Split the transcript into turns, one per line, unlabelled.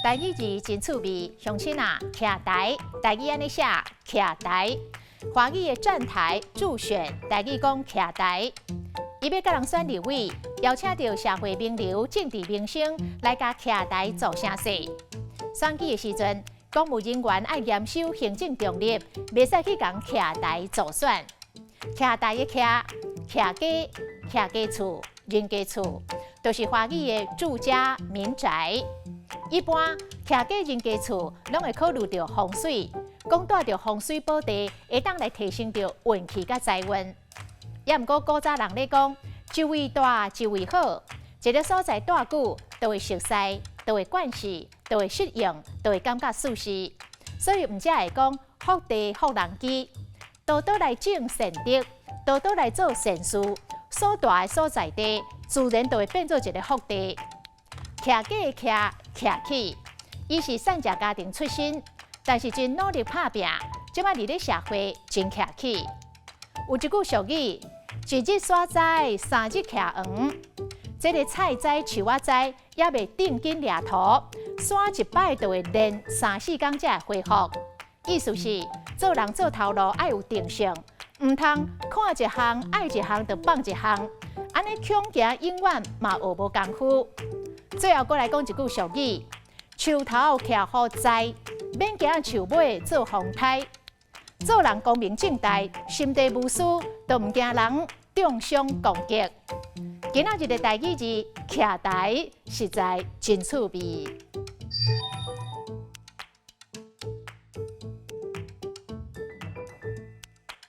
台语字真趣味，乡亲啊，徛台，台语安尼写，徛台。华语的站台助选，台语讲徛台。伊要甲人选立委，邀请到社会名流、政治明星来甲徛台做声势。选举的时阵，公务人员爱严守行政中立，袂使去共徛台作选。徛台的徛，徛家厝、人家厝，都是华语的住家民宅。一般徛家人家厝，拢会考虑到风水，讲带着风水宝地，会当来提升着运气甲财运。也毋过古早人咧讲，一位大一位好，一个所在大久，都会熟悉，都会惯势，都会适应，都会感觉舒适。所以毋只会讲福地福人机，多多来种善德，多多来做善事，所大的所在地，自然就会变做一个福地。徛家的徛起，伊是善食家庭出身，但是真努力打拼，即摆伫咧社会真徛起。有一句俗语：一日耍灾，三日徛黄。这个菜栽、树仔栽也袂定紧掠土，耍一摆就会连3-4天才会恢复。意思是做人做头路爱有定性，唔通看一项爱一项就放一项，安尼恐惊永远嘛学无功夫。最后，再来讲一句俗语：树头徛好栽，免惊树尾做风台。做人光明正大，心地无私，都唔惊人中伤攻击。今仔日的台语字徛台，实在真趣味。